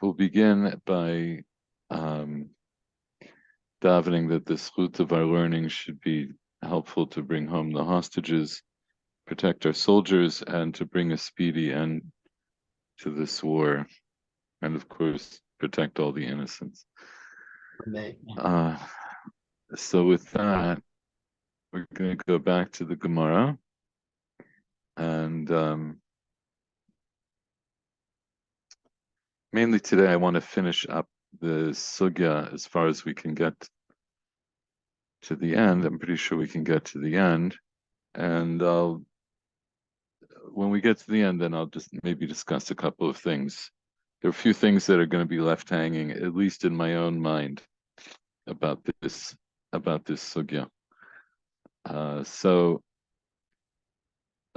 we'll begin by davening that the zchut of our learning should be helpful to bring home the hostages, protect our soldiers, and to bring a speedy end to this war, and of course, protect all the innocents. So with that, we're going to go back to the Gemara, and mainly today I want to finish up the sugya as far as we can get to the end. I'm pretty sure we can get to the end, and when we get to the end, then I'll just maybe discuss a couple of things. There are a few things that are going to be left hanging, at least in my own mind, about this sugya.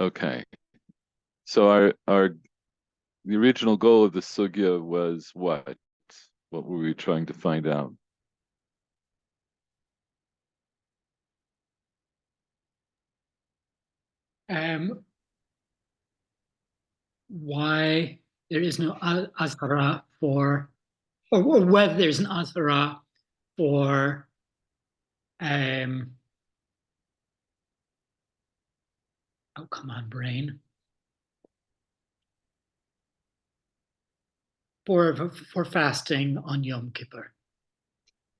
Okay. So the original goal of the sugya was what? What were we trying to find out? Why there is no azhara for, or whether there's an azhara for oh, come on, brain. For fasting on Yom Kippur.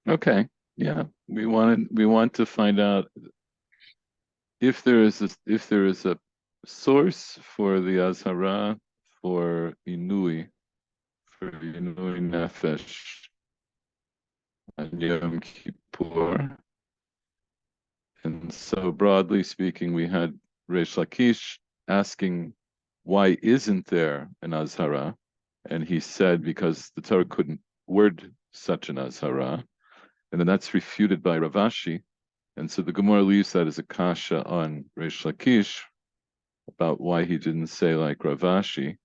Okay, yeah, we want to find out if there is a source for the azhara for inui nefesh on Yom Kippur. And so broadly speaking, we had Reish Lakish asking, why isn't there an azhara? And he said, because the Torah couldn't word such an azhara. And then that's refuted by Rav Ashi. And so the Gemara leaves that as a kasha on Reish Lakish about why he didn't say like Rav Ashi.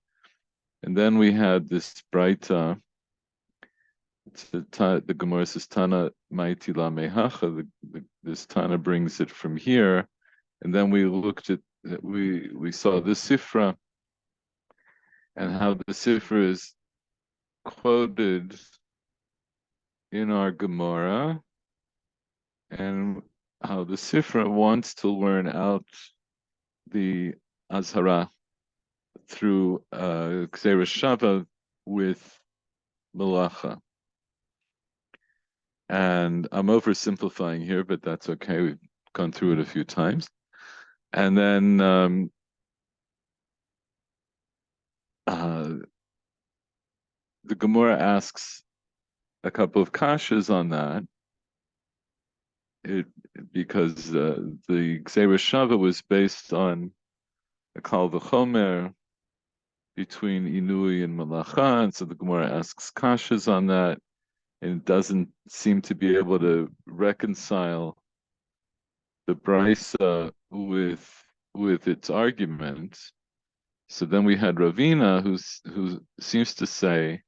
And then we had this Braita. The Gemara says Tana Maiti La Mehacha. This Tana brings it from here, and then we looked at we saw the Sifra and how the Sifra is quoted in our Gemara, and how the Sifra wants to learn out the Azhara through Gzeira Shava with Malacha. And I'm oversimplifying here, but that's okay. We've gone through it a few times. And then the Gemara asks a couple of kashas on that. Because the Gzeira Shava was based on a Kal V'chomer between Inui and Malacha, and so the Gemara asks kashas on that, and it doesn't seem to be able to reconcile the Brisa with its argument. So then we had Ravina, who seems to say,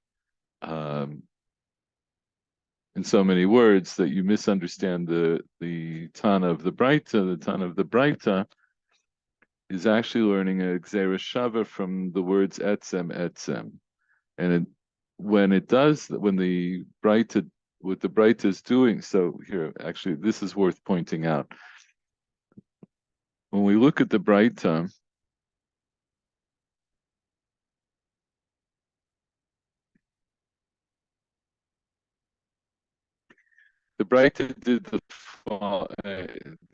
in so many words, that you misunderstand the Tana of the Braita. The Tana of the Braita is actually learning a Gzeira Shava from the words etzem, and when the Braita, what the Braita is doing. So here, actually, this is worth pointing out. When we look at the Braita, the Braita did the fall.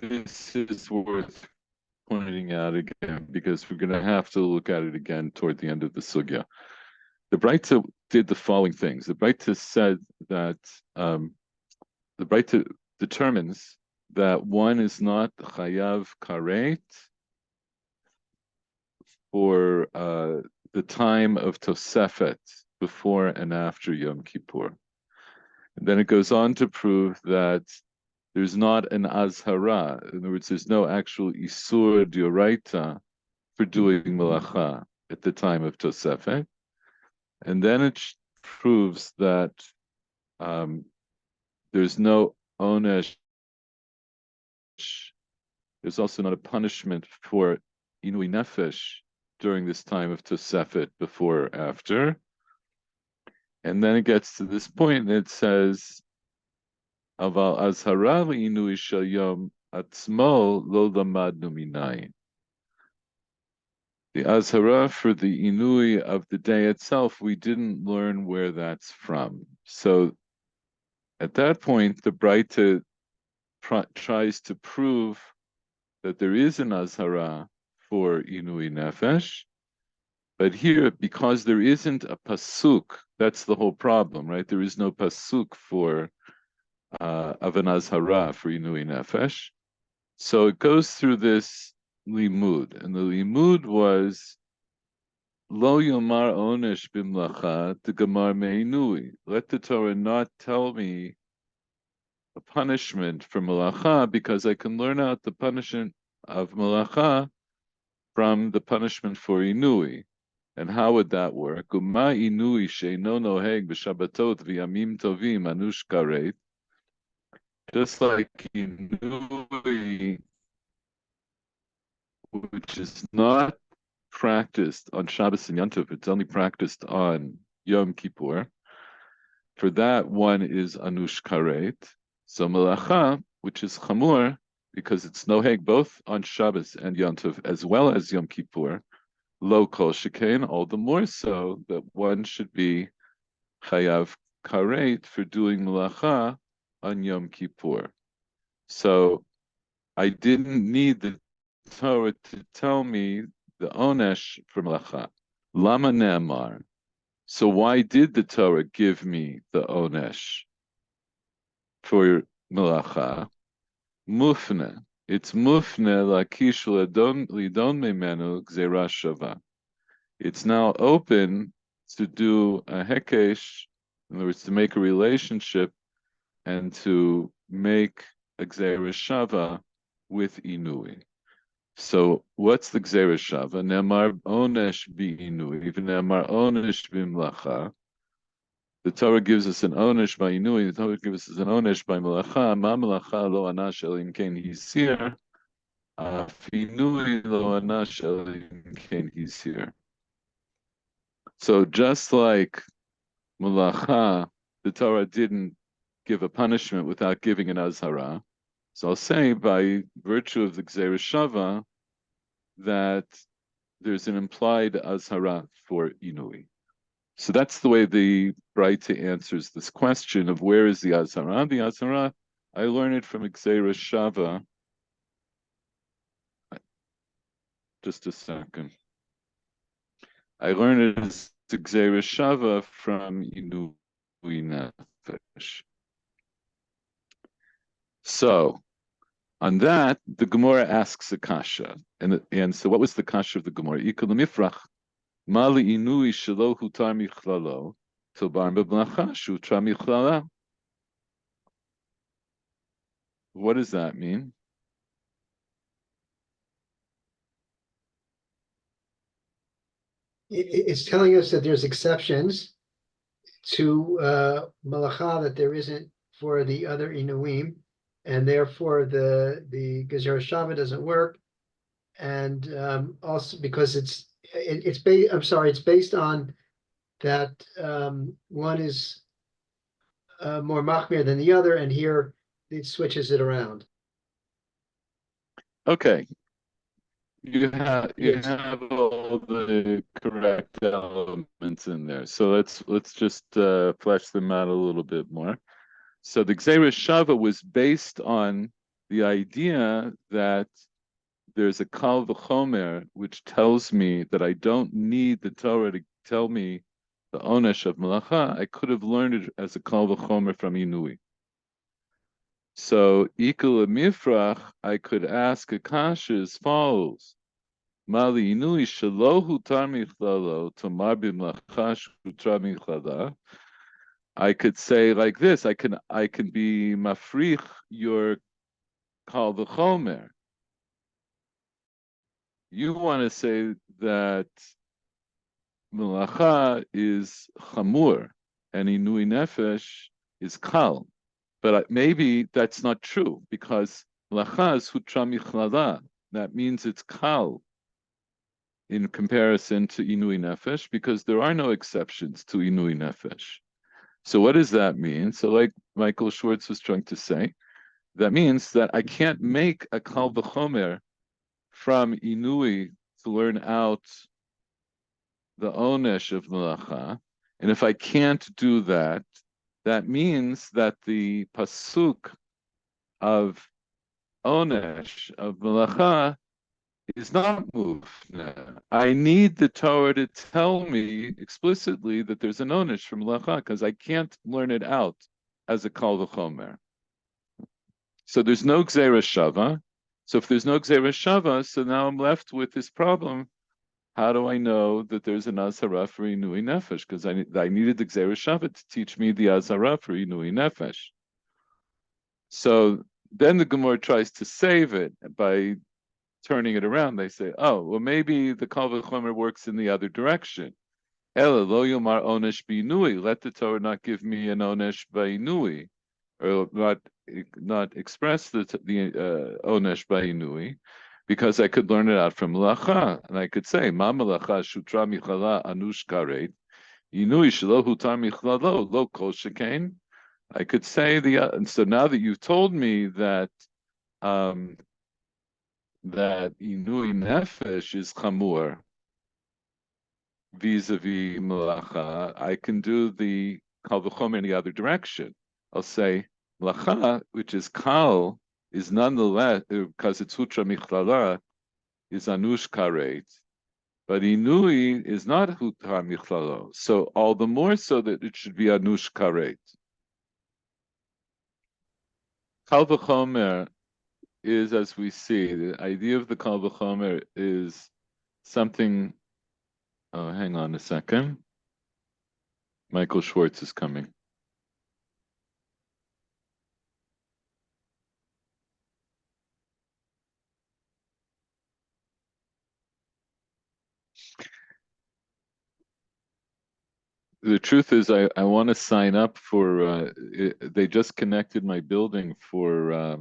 This is worth pointing out again because we're going to have to look at it again toward the end of the sugya. The Braita did the following things. The Braita said that the Braita determines that one is not chayav karet for the time of Tosefet before and after Yom Kippur. And then it goes on to prove that there's not an azhara. In other words, there's no actual isur dioraita for doing malacha at the time of Tosefet. And then it proves that there's no onesh. There's also not a punishment for inui nefesh during this time of Tosefet before or after. And then it gets to this point, and it says, "Aval azhara le'inui shel yom atzmo lo lamadnu minayin." The azhara for the inui of the day itself, we didn't learn where that's from. So at that point, the Braita tries to prove that there is an azhara for inui nefesh, but here, because there isn't a pasuk, that's the whole problem, right? There is no pasuk for of an azhara for inui nefesh. So it goes through this limud, and the limud was lo yomar onesh bimlacha the gemar meinui. Let the Torah not tell me a punishment for malacha, because I can learn out the punishment of malacha from the punishment for inui. And how would that work? Uma inui sheino noheg b'shabbatot v'yamim tovim anush karet. Just like inui, which is not practiced on Shabbos and Yom Tov, it's only practiced on Yom Kippur. For that, one is anush karet. So malacha, which is chamur, because it's noheg both on Shabbos and Yom Tov as well as Yom Kippur, lo kol shekain, all the more so that one should be chayav karet for doing malacha on Yom Kippur. So I didn't need the Torah to tell me the onesh for malacha. Lama ne'amar. So why did the Torah give me the onesh for malacha? Mufne. It's mufne lakish lidon memenu gzera shava. It's now open to do a hekesh, in other words, to make a relationship and to make a gzera shava with inui. So what's the gzera shava? Nemar onesh bi inui, v'nemar onesh b'mlacha. The Torah gives us an onesh by inui. The Torah gives us an onesh by melacha. Ma melacha lo anash elim ken hisir. Inui lo anash elim ken hisir. So just like melacha, the Torah didn't give a punishment without giving an azhara. So I'll say by virtue of the gzera shava that there's an implied azhara for inui. So that's the way the Braita answers this question of where is the azhara. The azhara, I learned it from gzera shava. Just a second. I learned it as gzera shava from inui nefesh. So on that, the Gemara asks a kasha, and so what was the kasha of the Gemara? Ikal mifrach mali inui shelo hutar michlalo tobar beblacha shutra michlala. What does that mean? It's telling us that there's exceptions to malacha that there isn't for the other inuim, and therefore the Gezer Shava doesn't work, and also because it's based. I'm sorry, it's based on that one is more machmir than the other, and here it switches it around. Okay, you have Yes. all the correct elements in there. So let's just flesh them out a little bit more. So the Gzera Shava was based on the idea that there's a Kal V'chomer which tells me that I don't need the Torah to tell me the Onesh of Malacha. I could have learned it as a Kal V'chomer from Inui. So Ikul Mifrach, I could ask a kasha as follows. Mali Inui Shalohu Tarmichlalo Tomar B'Mlacha Shutra Michlala. I could say like this, I can be mafrich your kal v'chomer. You want to say that melacha is chamur and inui nefesh is kal, but maybe that's not true because melacha is hutra michlala. That means it's kal in comparison to inui nefesh because there are no exceptions to inui nefesh. So what does that mean? So like Michael Schwartz was trying to say, that means that I can't make a kal v'chomer from Inui to learn out the onesh of melacha. And if I can't do that, that means that the pasuk of onesh of melacha is not mufna. I need the Torah to tell me explicitly that there's an onesh from melacha because I can't learn it out as a kal v'chomer. So there's no gzera shava. So if there's no gzera shava, so now I'm left with this problem. How do I know that there's an azhara for inui nefesh? Because I needed the gzera shava to teach me the azhara for inui nefesh. So then the Gemara tries to save it by turning it around. They say, oh, well, maybe the kal v'chomer works in the other direction. Ela lo yomar onesh b'inui. Let the Torah not give me an onesh b'inui, or not express the onesh b'inui, because I could learn it out from melacha, and I could say ma melacha shutra michala anush karet inui shelo hutar michlalo lo kol shekain. I could say and so now that you've told me that that inui nefesh is chamur vis-a-vis melacha, I can do the kal v'chomer in the other direction. I'll say melacha, which is kal, is nonetheless, because it's hutra michlala, is anush karet, but inui is not hutra michlalo. So all the more so that it should be anush karet. Kal v'chomer is, as we see, the idea of the kal v'chomer is something. Oh, hang on a second. Michael Schwartz is coming. The truth is, I want to sign up for. They just connected my building for a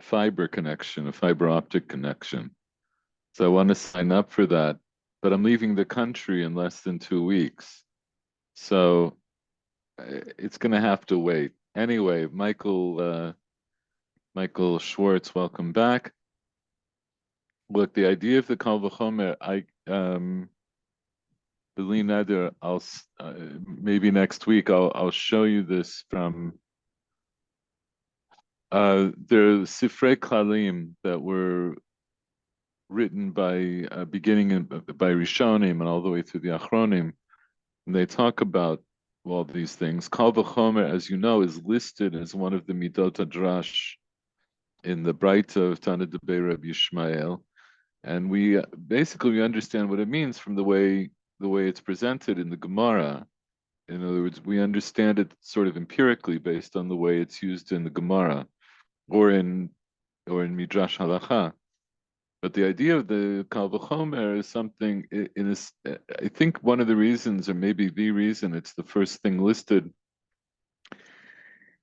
fiber connection, a fiber optic connection. So I want to sign up for that, but I'm leaving the country in less than 2 weeks, so it's going to have to wait. Anyway, Michael Schwartz, welcome back. Look, the idea of the Kal V'chomer, B'li Neder, maybe next week I'll show you this from the Sifrei Klalim that were written by by Rishonim and all the way through the Achronim. And they talk about all these things. Kal v'chomer, as you know, is listed as one of the Midot Hadrash in the Braita of Tana Debei Rabbi Yishmael, and we basically understand what it means from the way it's presented in the Gemara. In other words, we understand it sort of empirically based on the way it's used in the Gemara or in Midrash Halacha. But the idea of the Kal V'chomer is something I think one of the reasons, or maybe the reason it's the first thing listed,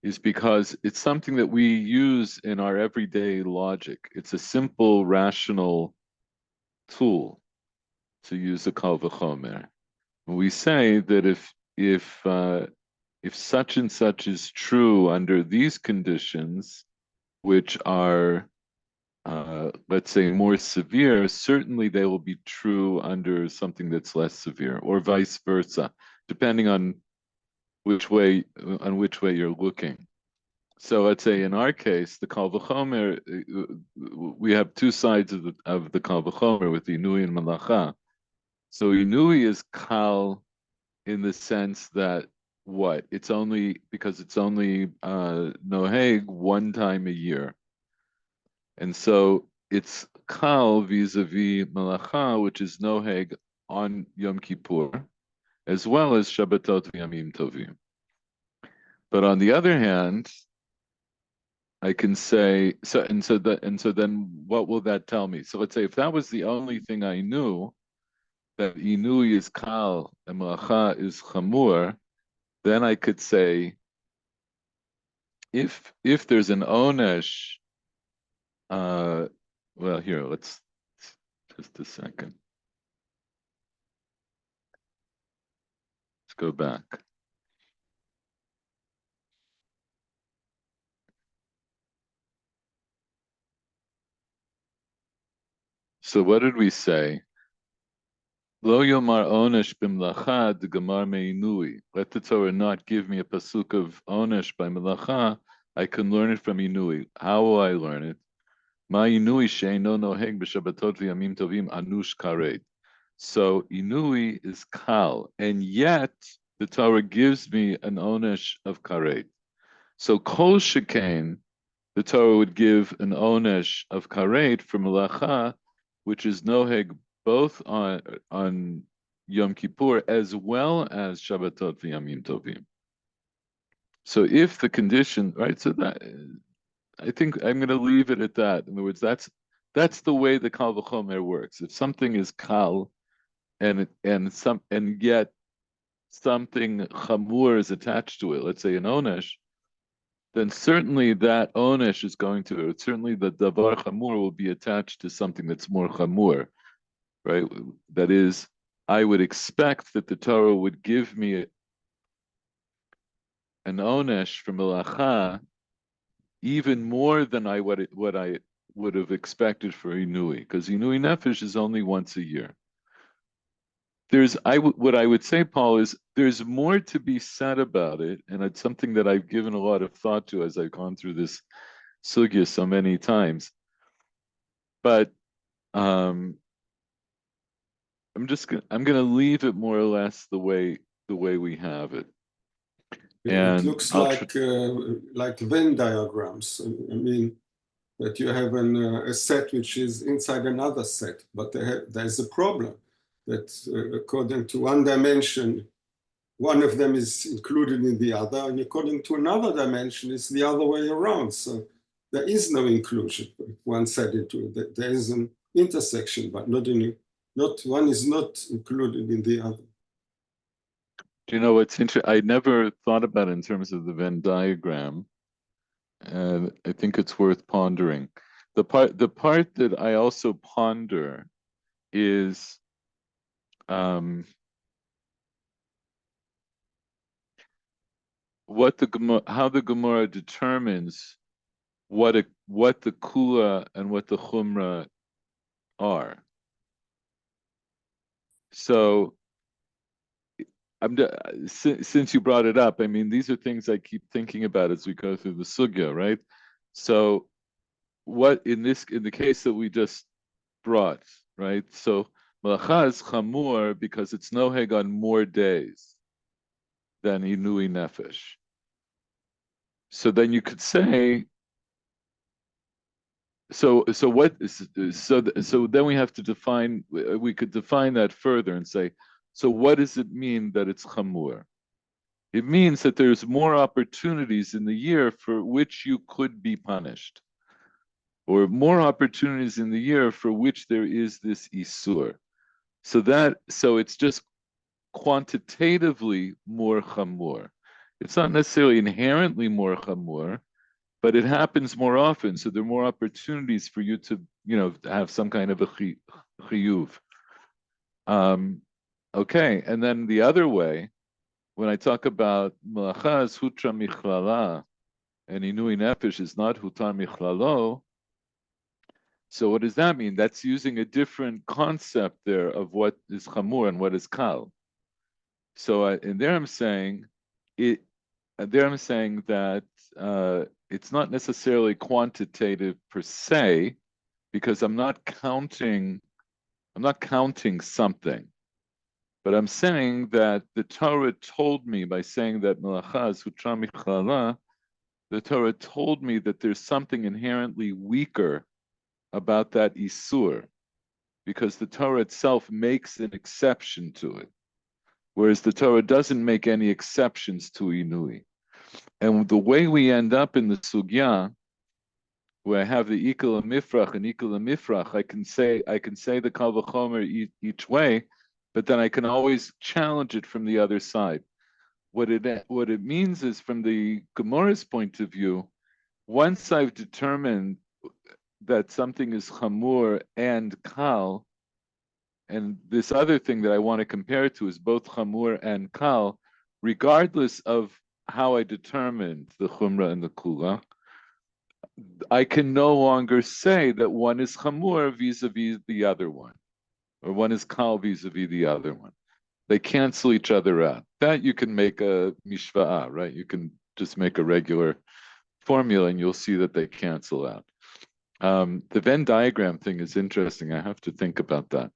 is because it's something that we use in our everyday logic. It's a simple, rational tool to use a Kal V'chomer. We say that if such and such is true under these conditions, which are let's say more severe, certainly they will be true under something that's less severe, or vice versa, depending on which way you're looking. So let's say in our case, the Kal V'chomer, we have two sides of the Kal V'chomer with Inui and Malacha. So Inui is Kal in the sense that it's only Noheg one time a year. And so it's Kal vis-a-vis Malacha, which is Noheg on Yom Kippur, as well as Shabbatot v'Yamim Tovim. But on the other hand, I can say so then what will that tell me? So let's say if that was the only thing I knew, that Inui is Kal and Malacha is Chamur, then I could say if there's an Onesh, well, here, let's just a second. Let's go back. So what did we say? Lo yomar onesh b'mlacha degamar meinui. Let the Torah not give me a pasuk of onesh by melacha. I can learn it from inui. How will I learn it? Ma inui she'eno noheg b'shabbatot v'yamim tovim anush karet. So inui is kal, and yet the Torah gives me an onesh of karet. So kol shekain, the Torah would give an onesh of karet for melacha, which is noheg both on Yom Kippur as well as Shabbatot v'Yamim Tovim. So if the condition, right? So that I think I'm going to leave it at that. In other words, that's the way the Kal v'Chomer works. If something is kal and yet something chamur is attached to it, let's say an onesh, then certainly that onesh is going to, certainly the davar chamur will be attached to something that's more chamur, right? That is, I would expect that the Torah would give me an onesh from melacha even more than what I would have expected for inui, because inui nefesh is only once a year. What I would say, Paul, is there's more to be said about it, and it's something that I've given a lot of thought to as I've gone through this sugya so many times. But I'm gonna leave it more or less the way we have it. And it looks like Venn diagrams. I mean, that you have a set which is inside another set, but there's a problem that according to one dimension, one of them is included in the other, and according to another dimension, it's the other way around. So there is no inclusion. One said into it. There is an intersection, but not one is not included in the other. Do you know what's interesting? I never thought about it in terms of the Venn diagram, and I think it's worth pondering. The part that I also ponder is how the Gemara determines what the kula and what the chumra are. So, since you brought it up, I mean, these are things I keep thinking about as we go through the sugya, right? So, what in the case that we just brought, right? So, malacha is chamur because it's noheg on more days than inui nefesh. So then you could say, so then we have to define. We could define that further and say, so what does it mean that it's chamur? It means that there's more opportunities in the year for which you could be punished, or more opportunities in the year for which there is this isur. So it's just quantitatively more chamur. It's not necessarily inherently more chamur, but it happens more often. So there are more opportunities for you to, have some kind of a chiyuv. Okay, and then the other way, when I talk about malacha is hutra michlala, and inui nefesh is not hutar michlalo. So what does that mean? That's using a different concept there of what is chamur and what is kal. So and there I'm saying it. There I'm saying that it's not necessarily quantitative per se, because I'm not counting something. But I'm saying that the Torah told me, by saying that melacha is hutra michlala, the Torah told me that there's something inherently weaker about that isur, because the Torah itself makes an exception to it, whereas the Torah doesn't make any exceptions to inui. And the way we end up in the sugya, where I have the ikal mifrach and ikal mifrach, I can say the kal v'chomer each way, but then I can always challenge it from the other side. What it means is, from the Gemara's point of view, once I've determined that something is chamur and kal, and this other thing that I want to compare to is both chamur and kal, regardless of how I determined the chumrah and the kula, I can no longer say that one is chamur vis-a-vis the other one, or one is kal vis-a-vis the other one. They cancel each other out. That you can make a mishva'ah, right? You can just make a regular formula and you'll see that they cancel out. The Venn diagram thing is interesting. I have to think about that.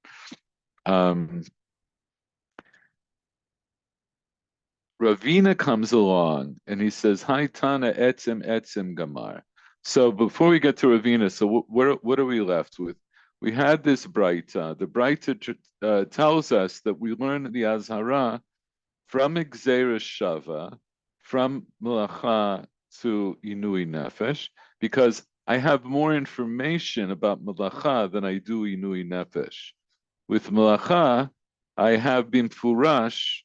Ravina comes along and he says, "Hi Tana etzem etzem gamar." So before we get to Ravina, so what are we left with? We had this Braita. The Braita tells us that we learn the Azhara from Gzeira Shava, from Melacha to Inui Nefesh, because I have more information about Melacha than I do Inui Nefesh. With Melacha, I have been Furash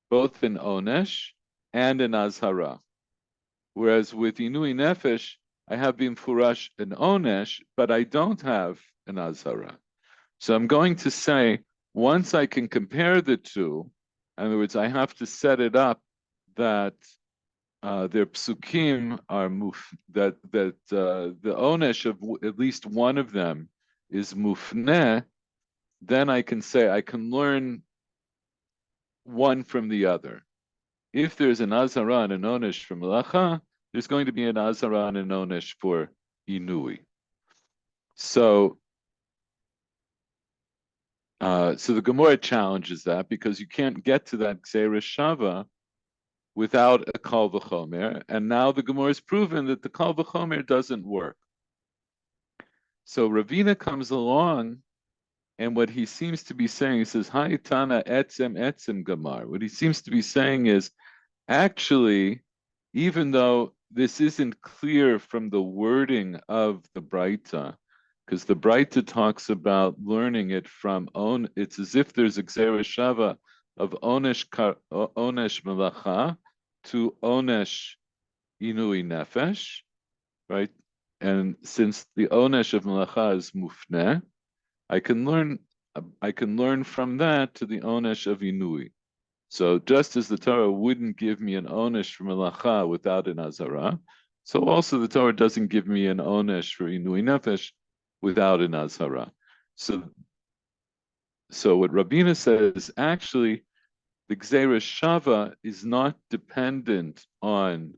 both in Onesh and in Azhara. Whereas with Inui Nefesh, I have been Furash in Onesh, but I don't have an Azhara. So I'm going to say, once I can compare the two, in other words, I have to set it up that their psukim are that the onesh of at least one of them is mufneh. Then I can say I can learn one from the other. If there's an azara and an onesh for melacha, there's going to be an azara and an onesh for inui. So the Gemara challenges that because you can't get to that Gzeira Shava without a Kal V'chomer, and now the Gemara has proven that the Kal V'chomer doesn't work. So Ravina comes along, and what he seems to be saying, he says, "Hi Tana etzem etzem gamar." What he seems to be saying is, actually, even though this isn't clear from the wording of the Braita, because the Braita talks about learning it from it's as if there's a Gzeira Shava of Onesh Melacha to Onesh Inui Nefesh, right? And since the Onesh of Melacha is Mufneh, I can learn from that to the Onesh of Inui. So just as the Torah wouldn't give me an Onesh for Melacha without an Azara, so also the Torah doesn't give me an Onesh for Inui Nefesh without an Azhara. So what Rabina says, actually, the Gzeira Shava is not dependent on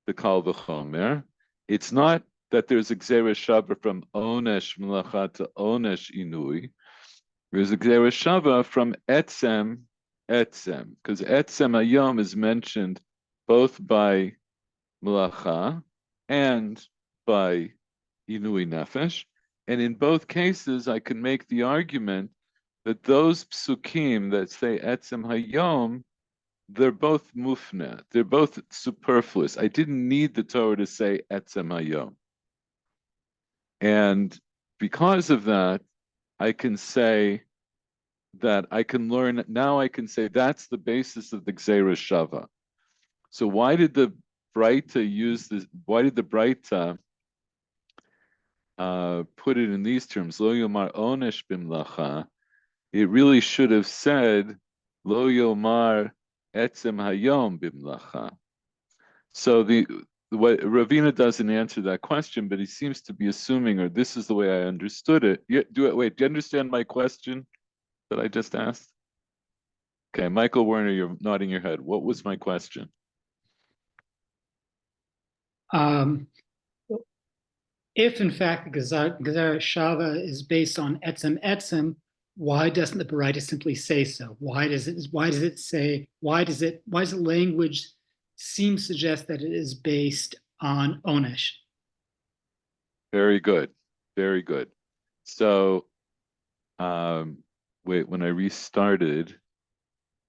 the Kal V'chomer. It's not that there's a Gzeira Shava from Onesh Melacha to Onesh Inui. There's a Gzeira Shava from Etzem, because Etzem Hayom is mentioned both by Melacha and by Inui Nefesh. And in both cases, I can make the argument that those psukim that say Etzem Hayom, they're both mufne, they're both superfluous. I didn't need the Torah to say Etzem Hayom. And because of that, I can say that I can learn, now I can say that's the basis of the Gzeira Shava. So why did the Braita use this? Why did the Braita put it in these terms? Lo yomar onesh bimlacha. It really should have said lo yomar etzem hayom bimlacha. So what Ravina doesn't answer that question, but he seems to be assuming, or this is the way I understood it. Wait, do you understand my question that I just asked? Okay, Michael Werner, you're nodding your head. What was my question? If in fact the Gzeira Shava is based on etzem etzem, why doesn't the Baraita simply say so? Why does the language seem to suggest that it is based on onesh? Very good. Very good. So wait, when I restarted,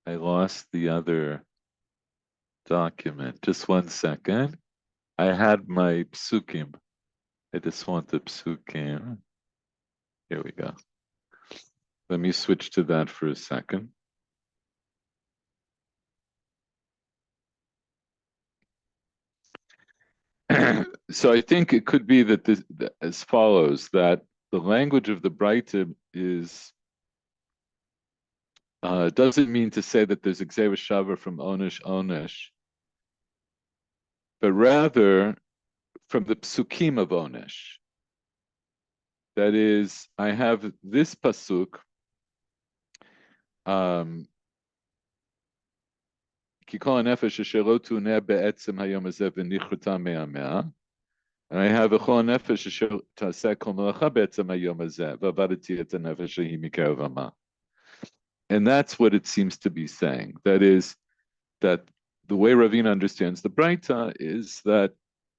I lost the other document. Just 1 second. I had my psukim. I just want the psukim. Here we go. Let me switch to that for a second. So I think it could be that this, as follows, that the language of the Braita is doesn't mean to say that there's a Gzeira Shava from Onesh, but rather from the psukim of Onesh. That is, I have this pasuk, Ki kol hanefesh asher lo tuneh be'etzem hayom hazeh v'nichruta me'amea. And I have a chol nefesh asher taseh kol melacha be'etzem hayom hazeh v'avadati et hanefesh shehi mikerev hama. And that's what it seems to be saying. That is, that the way Ravina understands the Braita is that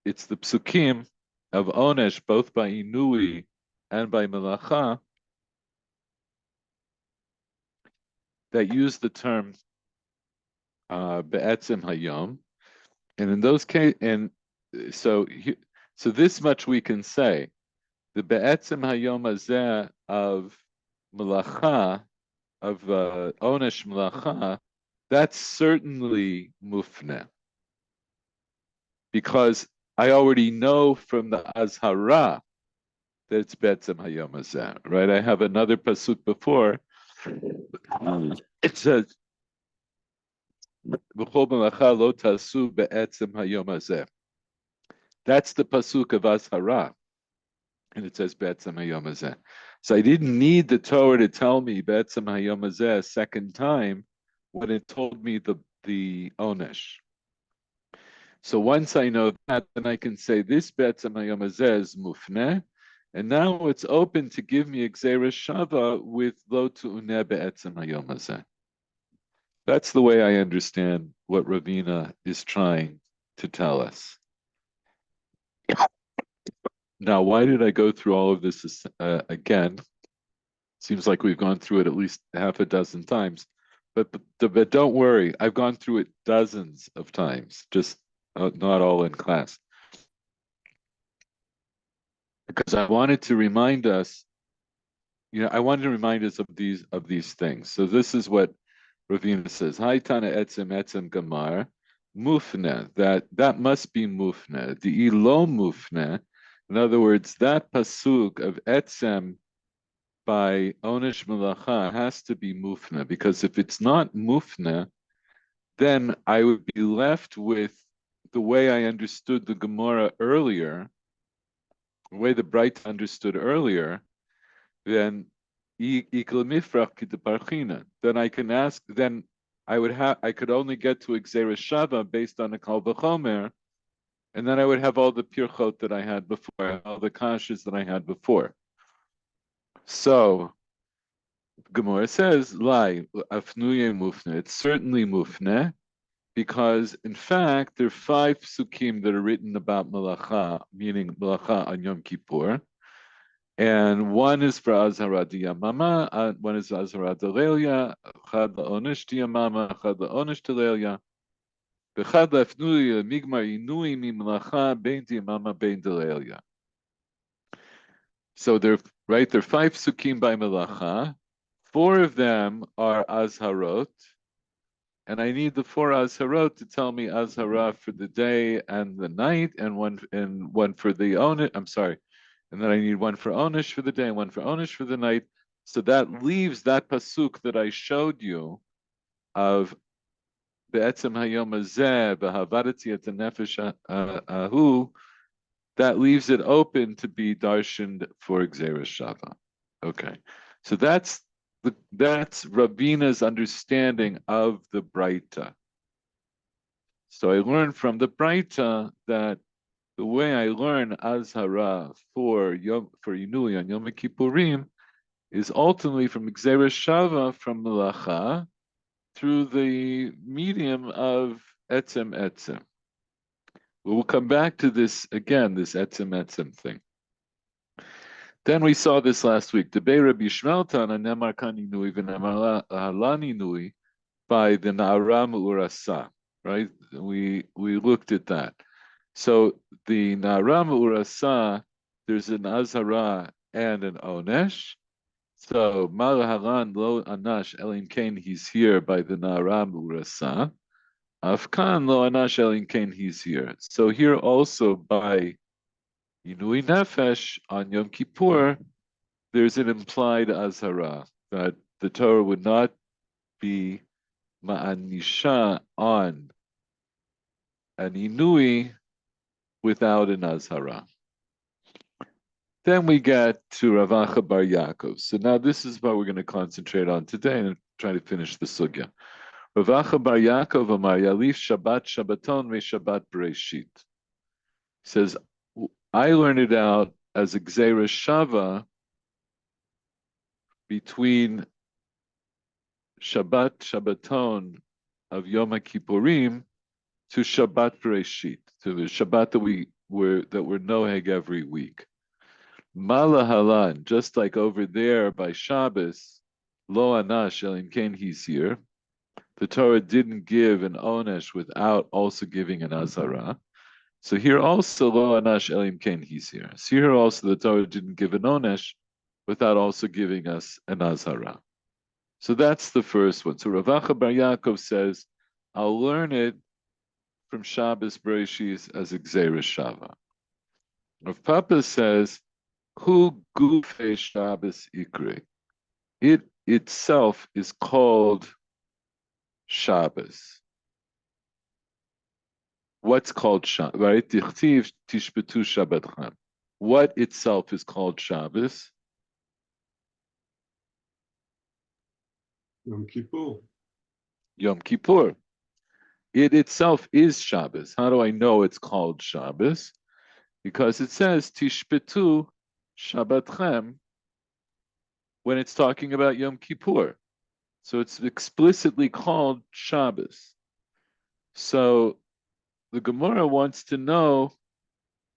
it's the psukim of Onesh, both by Inui and by Melacha, that use the term Be'etzem Hayom. And in those cases, and so this much we can say, the Be'etzem Hayom Hazeh of Melacha, of Onesh Melacha, that's certainly mufne, because I already know from the Azhara that it's Be'etzem Hayom Hazeh, right? I have another pasuk before. It says, "V'chol melacha lo tasu be'etzem hayom hazeh." That's the pasuk of Azhara, and it says Be'etzem hayom hazeh. So I didn't need the Torah to tell me Be'etzem hayom hazeh a second time when it told me the Onesh. So once I know that, then I can say this Be'etzem hayom hazeh is mufneh, and now it's open to give me a Gzeira Shava with lo tu'uneh Be'etzem hayom hazeh. That's the way I understand what Ravina is trying to tell us. Now, why did I go through all of this again? Seems like we've gone through it at least half a dozen times. But don't worry, I've gone through it dozens of times, just not all in class. Because I wanted to remind us, I wanted to remind us of these things. So this is what Ravina says, Haitana etzem gamar, mufne, that must be mufne. The ilo mufne, in other words, that pasuk of etzem by Onesh Melacha has to be mufne, because if it's not mufne, then I would be left with the way I understood the Gemara earlier, the way the Bright understood earlier, then then I can ask, then I could only get to Gzeira Shava based on a Kal V'chomer, and then I would have all the pirchot that I had before, all the kashas that I had before. So Gemara says, Lai, afnuye mufne, it's certainly mufne, because in fact there are 5 psukim that are written about Melacha, meaning Melacha on Yom Kippur. And one is for Azhara Diyamama, one is Azhara Delelia, Chad La'onesh Diyamama, Chad La'onesh Delelia, Bechad La'efnui Migmar Inui Mimlacha Bein Diyamama Bein Delelia. So there are 5 Sukkim by Melacha, 4 of them are Azharot, and I need the 4 Azharot to tell me Azhara for the day and the night, and one for the Onesh, I'm sorry, and then I need one for Onesh for the day and one for Onesh for the night. So that leaves that pasuk that I showed you of Be'etzem Hayom Hazeh V'havadati et Nefesh Ahu, that leaves it open to be darshaned for Gzeira Shava. Okay, so that's Ravina's understanding of the Braita. So I learned from the Braita that the way I learn Azhara for Inui on Yom Kippurim is ultimately from Gzeira Shava, from Melacha, through the medium of Etzem. We'll come back to this again, this Etzem thing. Then we saw this last week. Debei Rabbi Shmeltan Nemar Kan Inui v'Nemar Halan Inui by the Na'ara Me'urasa, right? We looked at that. So the Na'ara Me'urasa, there's an Azhara and an Onesh. So Mal Haran Lo Anash Elim Kain, he's here by the Na'ara Me'urasa. Afkan Lo Anash Elim Kain, he's here. So here also by Inui Nefesh on Yom Kippur, there's an implied Azhara that the Torah would not be Ma'anisha on an Inui without an azhara. Then we get to Rav Acha Bar Yaakov. So now this is what we're going to concentrate on today and try to finish the sugya. Rav Acha Bar Yaakov Amar Yalif Shabbat Shabbaton ve Shabbat Bereshit. Says, I learned it out as a Gzeira Shava between Shabbat Shabbaton of Yoma Kippurim to Shabbat Bereshit, to the Shabbat that we're noheg every week. Malahalan, just like over there by Shabbos, Lo Anash Elim Ken he's here. The Torah didn't give an onesh without also giving an azara. So here also Lo Anash Elim Ken he's here. So here also the Torah didn't give an onesh without also giving us an azara. So that's the first one. So Rav Acha Bar Yaakov says, I'll learn it from Shabbos Bereshis as a Gzeira Shava. Rav Papa says, Hu Gufe Shabbos Ikre. It itself is called Shabbos. What's called Shabbos? Right? Tichtiv Tishbetu Shabbatchem. What itself is called Shabbos? Yom Kippur. Yom Kippur. It itself is Shabbos. How do I know it's called Shabbos? Because it says Tishbetu Shabbatchem when it's talking about Yom Kippur. So it's explicitly called Shabbos. So the Gemara wants to know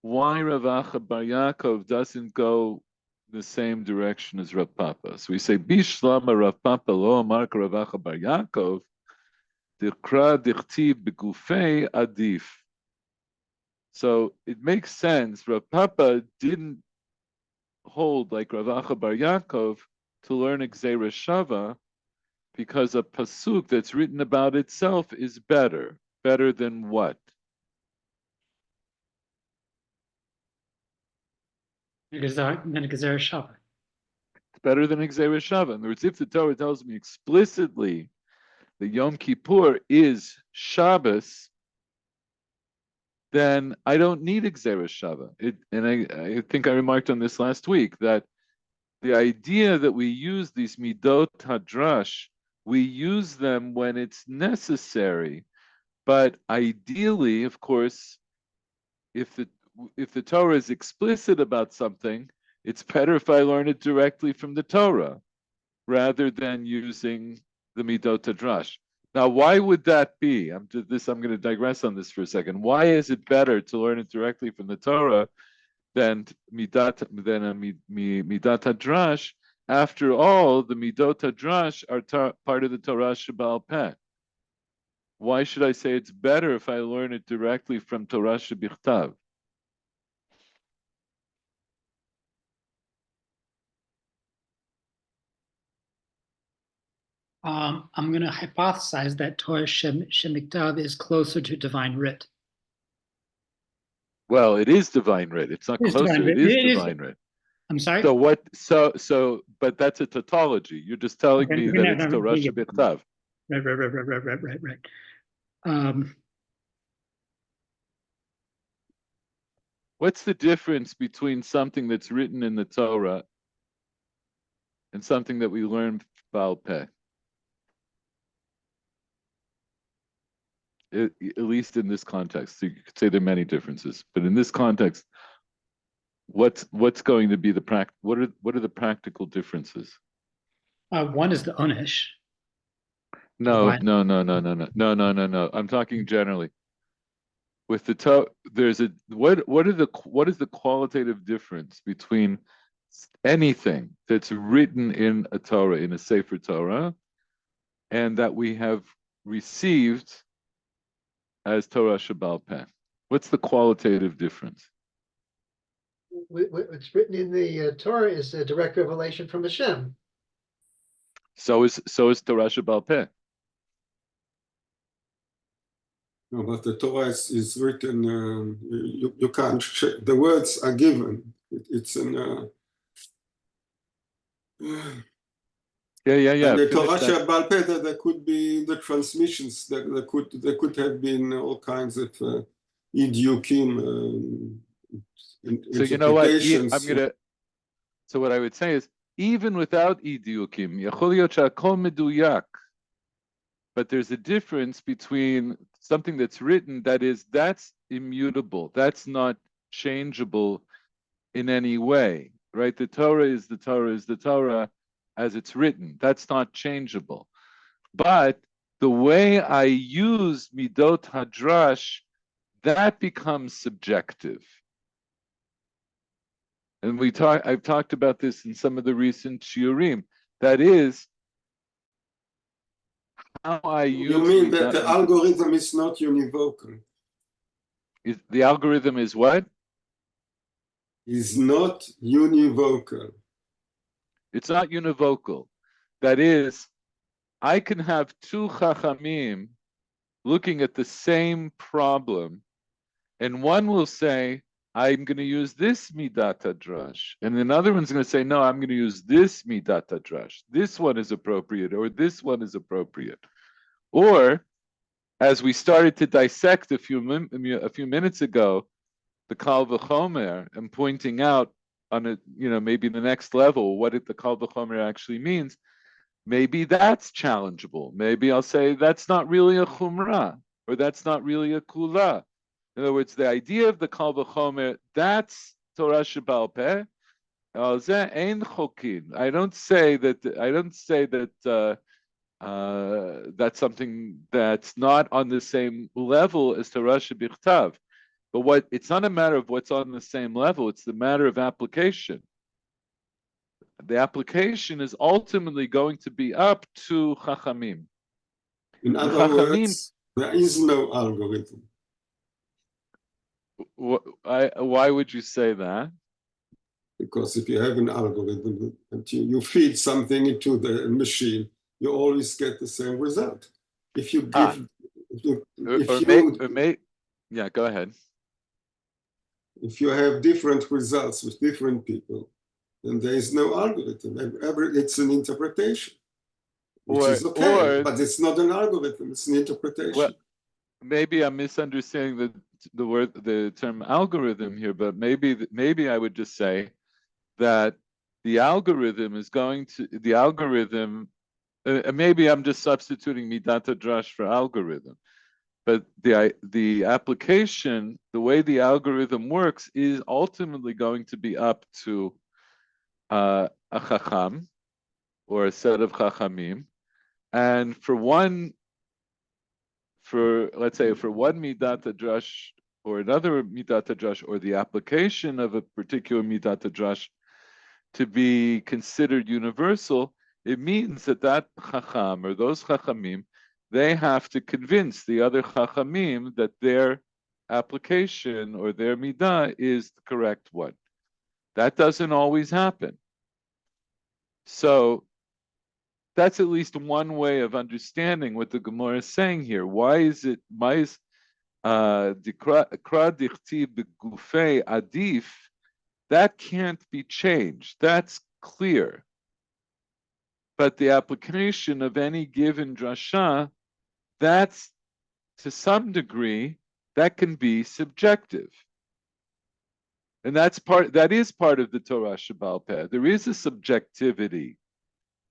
why Rav Acha Bar Yaakov doesn't go the same direction as Rav Papa. So we say, Bishlama Rav Papa lo amar Rav Acha Bar Yaakov, Dikra dichtiv begufei adif. So it makes sense. Rav Papa didn't hold like Rav Acha Bar Yaakov to learn Gzeira Shava because a pasuk that's written about itself is better. Better than what? Than a Gzeira Shava. It's better than Gzeira Shava. In other words, if the Torah tells me explicitly that Yom Kippur is Shabbos, then I don't need Gzeira Shava. I think I remarked on this last week that the idea that we use these midot hadrash, we use them when it's necessary. But ideally, of course, if the Torah is explicit about something, it's better if I learn it directly from the Torah rather than using the midot hadrash. Now, why would that be? I'm going to digress on this for a second. Why is it better to learn it directly from the Torah than midat hadrash? After all, the midot hadrash are part of the Torah Sheba'al Peh. Why should I say it's better if I learn it directly from Torah Shebichtav? I'm going to hypothesize that Torah Shemiktav is closer to divine writ. Well, it is divine writ. It's not closer. It is divine writ. I'm sorry. So what? But that's a tautology. You're just telling me that it's Torah Shebichtav. Right. What's the difference between something that's written in the Torah and something that we learn Baal Peh? At least in this context, so you could say there are many differences, but in this context, what's going to be what are the practical differences? One is the onesh. No. I'm talking generally. With the Torah, there's a what is the qualitative difference between anything that's written in a Torah, in a Sefer Torah, and that we have received as Torah Sheba'al Peh? What's the qualitative difference? What's written in the Torah is a direct revelation from Hashem. So is Torah Sheba'al Peh. No, but the Torah is written. You can't. The words are given. It's an. Yeah. And the Torah Sheba'al Peh, there could be the transmissions. There could have been all kinds of idiukim So you know what? interpretations. So what I would say is, even without idiukim, יכול להיות שהכל מדויק, but there's a difference between something that's written that's immutable, that's not changeable in any way, right? The Torah is the Torah is the Torah as it's written. That's not changeable. But the way I use midot hadrash, that becomes subjective. And I've talked about this in some of the recent shiurim. That is how I use. You mean that the algorithm is not univocal? The algorithm is what? Is not univocal. It's not univocal. That is, I can have two chachamim looking at the same problem, and one will say, I'm going to use this midat hadrash, and another one's going to say, no, I'm going to use this midat hadrash. This one is appropriate, or this one is appropriate. Or, as we started to dissect a few minutes ago, the Kal V'chomer, and pointing out on a, maybe the next level what the Kal V'chomer actually means. Maybe that's challengeable. Maybe I'll say that's not really a chumrah, or that's not really a kula. In other words, the idea of the Kal V'chomer, that's Torah Sheba'al Peh. Ein chokin. I don't say that that's something that's not on the same level as Torah Shebichtav. But it's not a matter of what's on the same level, it's the matter of application. The application is ultimately going to be up to Chachamim. In other words, there is no algorithm. Why would you say that? Because if you have an algorithm and you feed something into the machine, you always get the same result. If you give, yeah, go ahead. If you have different results with different people, then there is no algorithm. It's an interpretation, which is okay, but it's not an algorithm. It's an interpretation. Well, maybe I'm misunderstanding the term algorithm here, but maybe I would just say that the algorithm is maybe I'm just substituting midat hadrash for algorithm. But the application, the way the algorithm works, is ultimately going to be up to a chacham or a set of chachamim, and for one midat hadrash or another midat hadrash, or the application of a particular midat hadrash to be considered universal, it means that chacham or those chachamim, they have to convince the other chachamim that their application or their midah is the correct one. That doesn't always happen. So that's at least one way of understanding what the Gemara is saying here. Why is dikra dichti begufei adif? That can't be changed. That's clear. But the application of any given drasha, that's to some degree, that can be subjective. And that is part of the Torah Sheba'al Peh. There is a subjectivity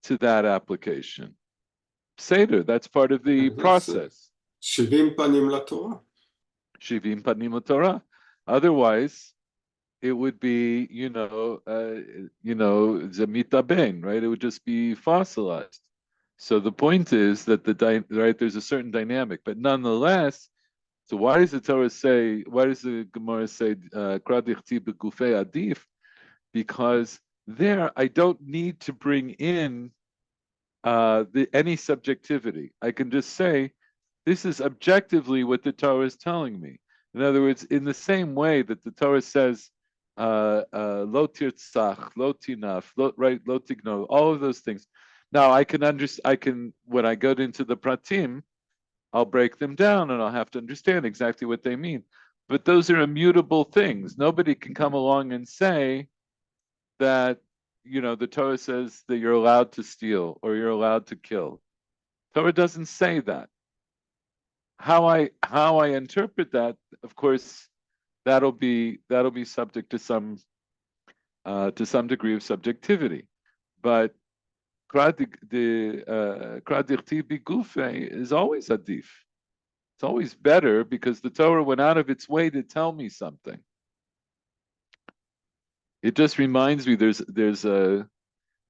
to that application. Seder, that's part of the process. Shivim panim laTorah. Shivim panim laTorah. Otherwise, it would be, zamita ben, right? It would just be fossilized. So the point is that there's a certain dynamic, but nonetheless, so why does the Torah say, why does the Gemara say, kradichti begufei adif? Because there, I don't need to bring in any subjectivity. I can just say, this is objectively what the Torah is telling me. In other words, in the same way that the Torah says, lo tirtzach, lo tinaf, lo tigno, all of those things. Now when I go into the pratim, I'll break them down and I'll have to understand exactly what they mean. But those are immutable things. Nobody can come along and say that, the Torah says that you're allowed to steal or you're allowed to kill. Torah doesn't say that. how I interpret that, of course, that'll be subject to some degree of subjectivity. But Kradirti bigufe is always adif. It's always better because the Torah went out of its way to tell me something. It just reminds me there's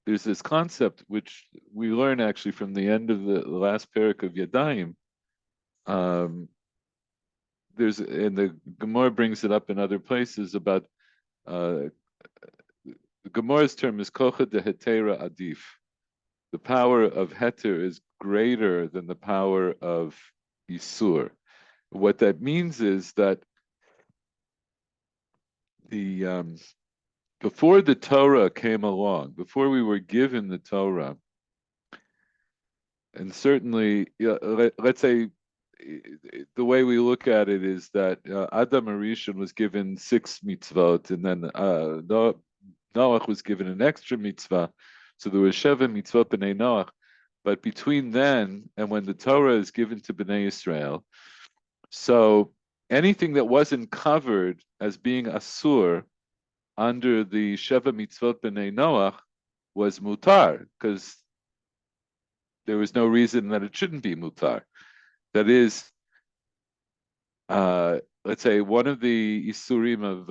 this concept which we learn actually from the end of the last parak of Yadayim. And the Gemara brings it up in other places about the Gemara's term is kocha de hetera adif. The power of heter is greater than the power of isur. What that means is that the before the Torah came along, before we were given the Torah, and certainly, let's say the way we look at it is that Adam Arishon was given 6 mitzvot, and then Noach was given an extra mitzvah, so there was Sheva mitzvot b'nei Noach. But between then and when the Torah is given to Bnei Israel, so anything that wasn't covered as being asur under the Sheva mitzvot b'nei Noach was mutar, because there was no reason that it shouldn't be mutar. That is, let's say one of the isurim of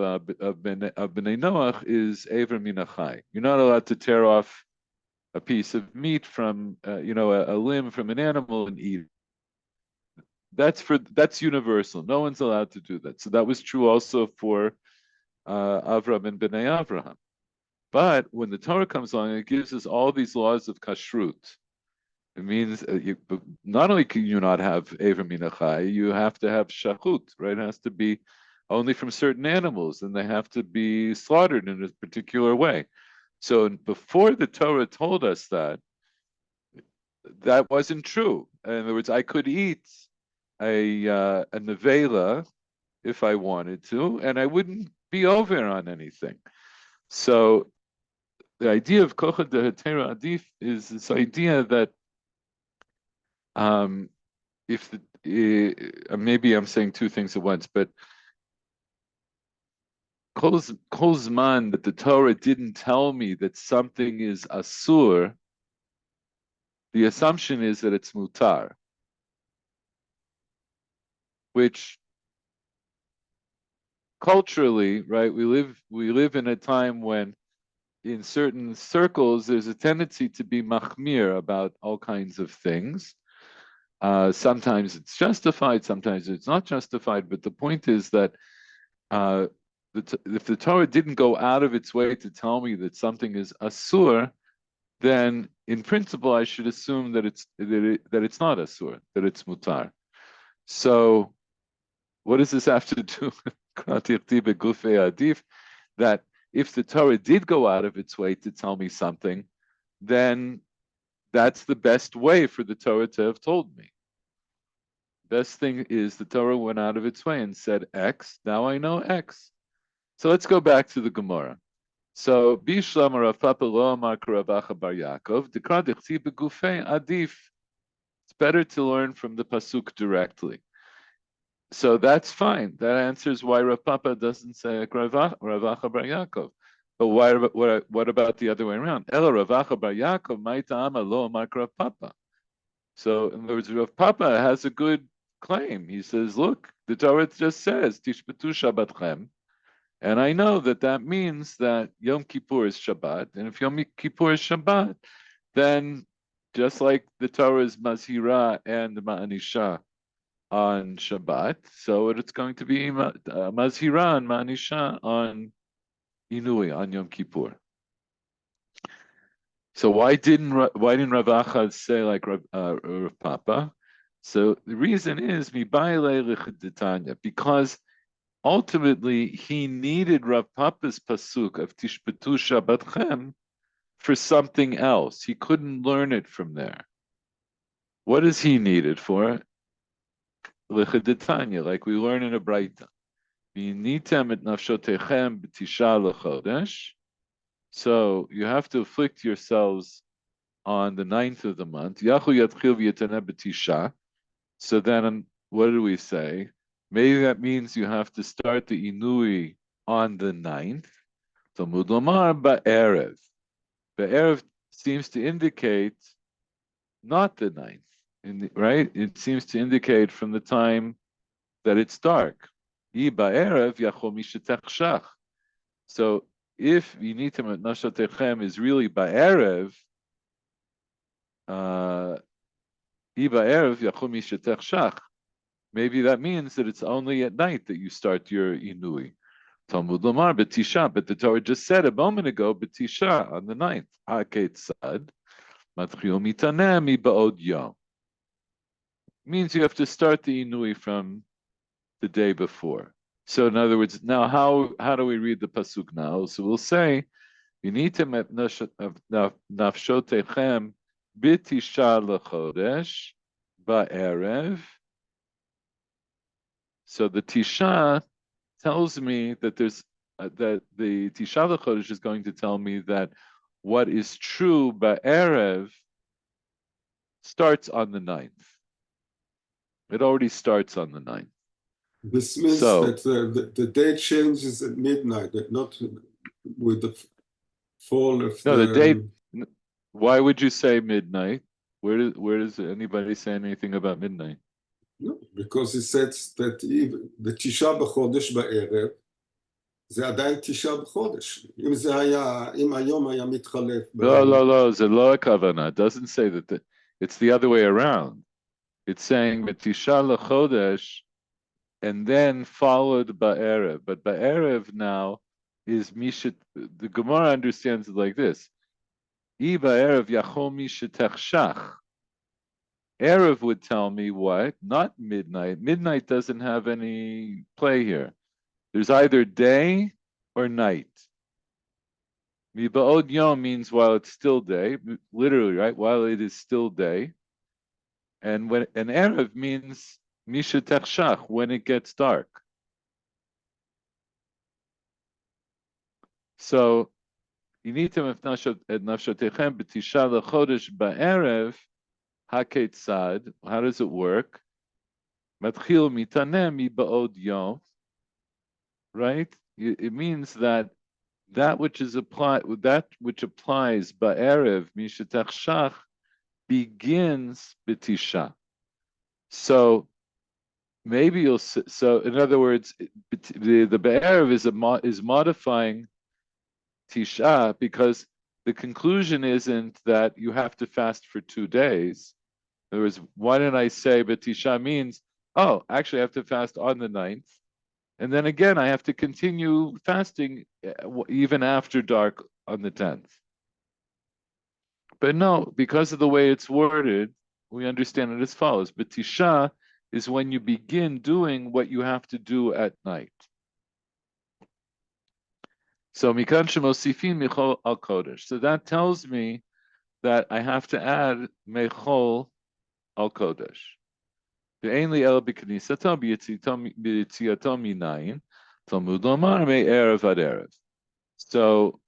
Bnei Noach is Ever Minachai. You're not allowed to tear off a piece of meat from, a limb from an animal and eat it. That's universal. No one's allowed to do that. So that was true also for Avram and Bnei Avraham. But when the Torah comes along, it gives us all these laws of kashrut. It means not only can you not have Ever Minachai, you have to have shachut, right? It has to be only from certain animals, and they have to be slaughtered in a particular way. So before the Torah told us that wasn't true. In other words, I could eat a nevela if I wanted to, and I wouldn't be over on anything. So the idea of kocha de hetera adif is this idea that if maybe I'm saying two things at once, but kol zman that the Torah didn't tell me that something is asur, the assumption is that it's mutar, which culturally, right, we live in a time when in certain circles there's a tendency to be machmir about all kinds of things. Sometimes it's justified, sometimes it's not justified, but the point is that if the Torah didn't go out of its way to tell me that something is asur, then in principle I should assume that it's not asur, that it's mutar. So what does this have to do with that if the Torah did go out of its way to tell me something, then that's the best way for the Torah to have told me. Best thing is the Torah went out of its way and said X, now I know X. So let's go back to the Gemara. So, Bishlam Rav Papa Lo Amar Karavacha Bar Yaakov, Dekra Dechti Begufei Adif. It's better to learn from the Pasuk directly. So that's fine. That answers why Rav Papa doesn't say Ravacha Bar Yaakov. But what about the other way around? Ela Ravacha Bar Yaakov Ma'ita Ama Lo Amar Rav Papa. So in other words, Rav Papa has a good claim. He says, look, the Torah just says Tishbetu Shabbatchem. And I know that means that Yom Kippur is Shabbat. And if Yom Kippur is Shabbat, then just like the Torah is Mazhira and Ma'anisha on Shabbat, so it's going to be Mazhira and Ma'anisha on Inui, on Yom Kippur. So why didn't Rav Acha say like Rav Papa? So the reason is because ultimately he needed Rav Papa's pasuk of Tishbetu Shabbatchem for something else. He couldn't learn it from there. What is he needed for? L'chedetanya, like we learn in a Braita. V'initem et nafshotechem b'tisha l'chodesh. So you have to afflict yourselves on the 9th of the month. Yachu yatchil v'yetaneh b'tisha. So then what do we say? Maybe that means you have to start the Inui on the 9th. Talmud Lomar ba'erev. Ba'erev seems to indicate not the 9th, right? It seems to indicate from the time that it's dark. So if Yinitim at Nashatechem is really ba'erev, maybe that means that it's only at night that you start your Inui. Talmud Lomar b'tisha, but the Torah just said a moment ago b'tisha on the 9th. Ha'ketzad matchil mitaneh mi ba'od yom. Means you have to start the Inui from the day before. So in other words, now how do we read the pasuk now? So we'll say, "V'nitem et nafshotechem b'tisha lechodesh ba'erev." So the tisha tells me that there's that the tisha lechodesh is going to tell me that what is true ba'erev starts on the 9th. It already starts on the 9th. This means that the day changes at midnight, that not with the fall of the day. Why would you say midnight? Where does anybody say anything about midnight? No, because it says that even the Tisha בחודש בערב, זה עדיין תשעה בחודש. אם היום היה מתחלף. לא, זה לא הכוונה. It doesn't say that. It's the other way around. It's saying בתשעה לחודש, and then followed ba'erev. But ba'erev now is mishet. The Gemara understands it like this: I ba'erev yachol mishetechshach. Erev would tell me what? Not midnight. Midnight doesn't have any play here. There's either day or night. Miba'od yom means while it's still day, literally, right? While it is still day. And when an Erev means Misha Techshach, when it gets dark. So you need to et nafshotechem b'tisha lechodesh ba'erev haketzad. How does it work? Matchil mitaneh mi ba'od yom. Right? It means that which is applies ba'erev Misha Techshach begins b'tisha. So maybe you'll. So in other words, the Be'erev is modifying Tisha because the conclusion isn't that you have to fast for 2 days. In other words, why didn't I say Tisha means, oh, actually I have to fast on the 9th. And then again, I have to continue fasting even after dark on the 10th. But no, because of the way it's worded, we understand it as follows. B'tisha is when you begin doing what you have to do at night. So mikan shemosifin michol al kodesh. So that tells me that I have to add mechol al kodesh. Ve'ein li el b'knisato b'yitziato minayin Talmud lomar me'erev ad erev. So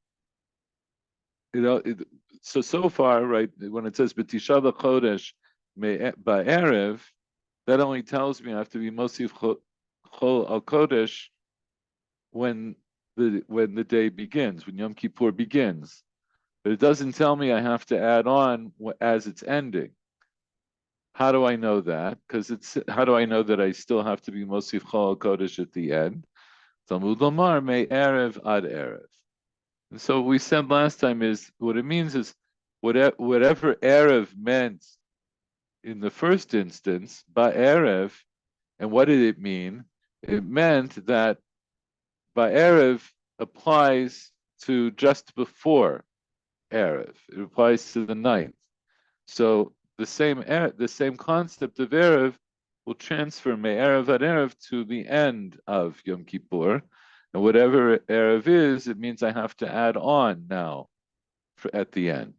so far, right, when it says b'tisha l'chodesh ba'erev, that only tells me I have to be mosif chol al kodesh when the day begins, when Yom Kippur begins. But it doesn't tell me I have to add on as it's ending. How do I know that? How do I know that I still have to be mosif chol al kodesh at the end? Talmud lomar me'erev ad erev. And so what we said last time is what it means is whatever erev meant in the first instance, ba'erev, and what did it mean? It meant that ba'erev applies to just before erev. It applies to the 9th. So the same concept of erev will transfer me'erev ad erev to the end of Yom Kippur. And whatever erev is, it means I have to add on now at the end.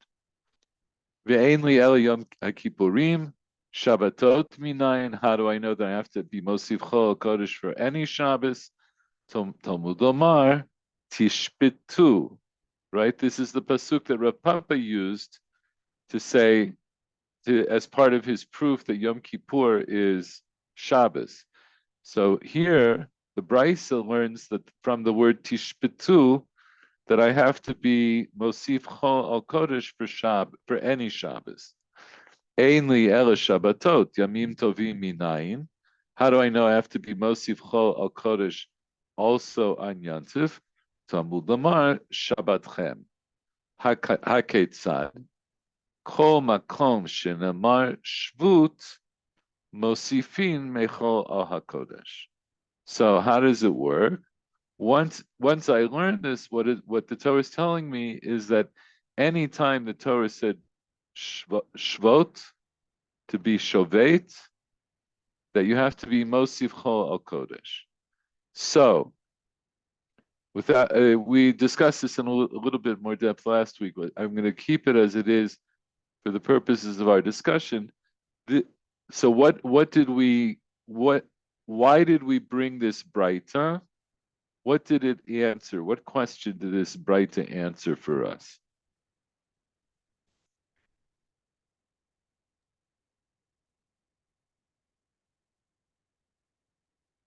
Ve'ein li el Yom Kippurim, Shabbatot minayin. How do I know that I have to be mosif chol kodesh for any Shabbos? Talmud lomar tishbitu. Right. This is the pasuk that Rav Papa used to say, as part of his proof that Yom Kippur is Shabbos. So here, the Brisa learns that from the word tishpetu, that I have to be mosif chol al kodesh for any Shabbos. Ein li ela Shabbatot, yamim tovim minayin. How do I know I have to be mosif chol al kodesh also on Yantif? Talmud Lamar Shabbatchem. Haketzad. Kol makom shenamar shvut mosifin mechol al hakodesh. So how does it work? Once I learned this, what the Torah is telling me is that anytime the Torah said shvot, to be shovet, that you have to be mosif chol al kodesh. So, with that, we discussed this in a little bit more depth last week, but I'm going to keep it as it is for the purposes of our discussion. So, why did we bring this Braita? What did it answer? What question did this Braita answer for us?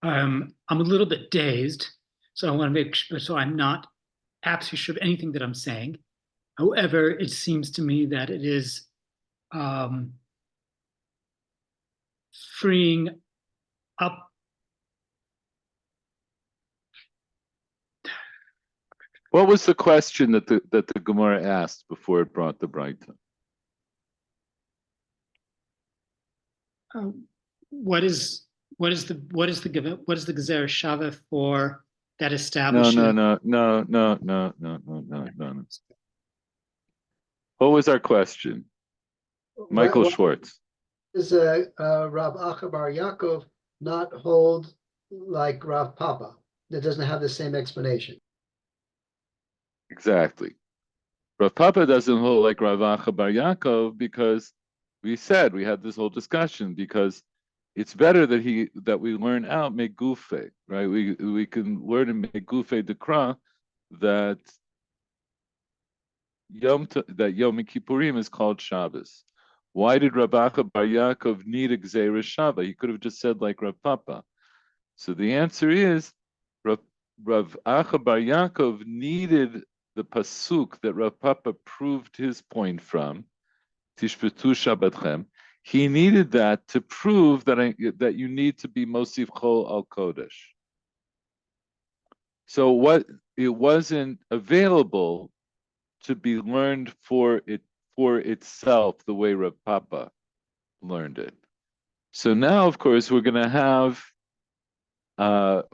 I'm a little bit dazed, so I want to make sure, so I'm not absolutely sure of anything that I'm saying. However, it seems to me that it is freeing up. What was the question that the Gemara asked before it brought the Braita? What is the Gezer Shava for that establishes? No. What was our question? Michael Schwartz. Does Rav Acha bar Yaakov not hold like Rav Papa? That doesn't have the same explanation. Exactly. Rav Papa doesn't hold like Rav Acha bar Yaakov because we had this whole discussion because it's better that we learn out megufe, right? We can learn in megufe dekra that Yom Kippurim is called Shabbos. Why did Rav Acha bar Yaakov need a Gzeira Shava? He could have just said like Rav Papa. So the answer is Rav Acha bar Yaakov needed the pasuk that Rav Papa proved his point from, Tishpetu Shabbatchem. He needed that to prove that you need to be Mosif Chol al Kodesh. So it wasn't available to be learned for itself the way Rav Papa learned it. So now, of course, we're going to have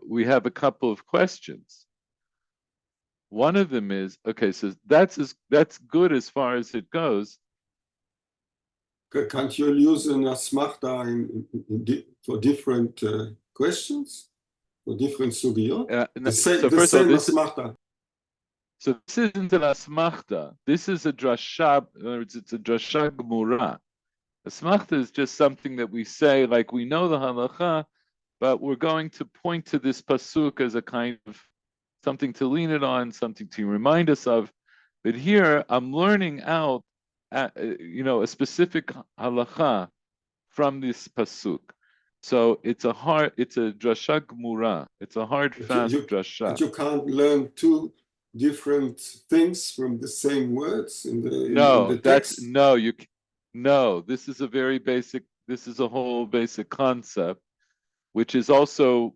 we have a couple of questions. One of them is, okay, so that's good as far as it goes. Can't you use an asmachta for different questions, for different sugiyot? The same asmachta. So this isn't an asmachta. This is a drasha. In other words, it's a drasha gemura. Asmachta is just something that we say, like we know the halacha, but we're going to point to this pasuk as a kind of something to lean it on, something to remind us of. But here, I'm learning out, a specific halacha from this pasuk. So it's a drasha gemura. It's a hard, fast drasha. But you can't learn two different things from the same words in the text? No, this is a very basic, this is a whole basic concept, which is also,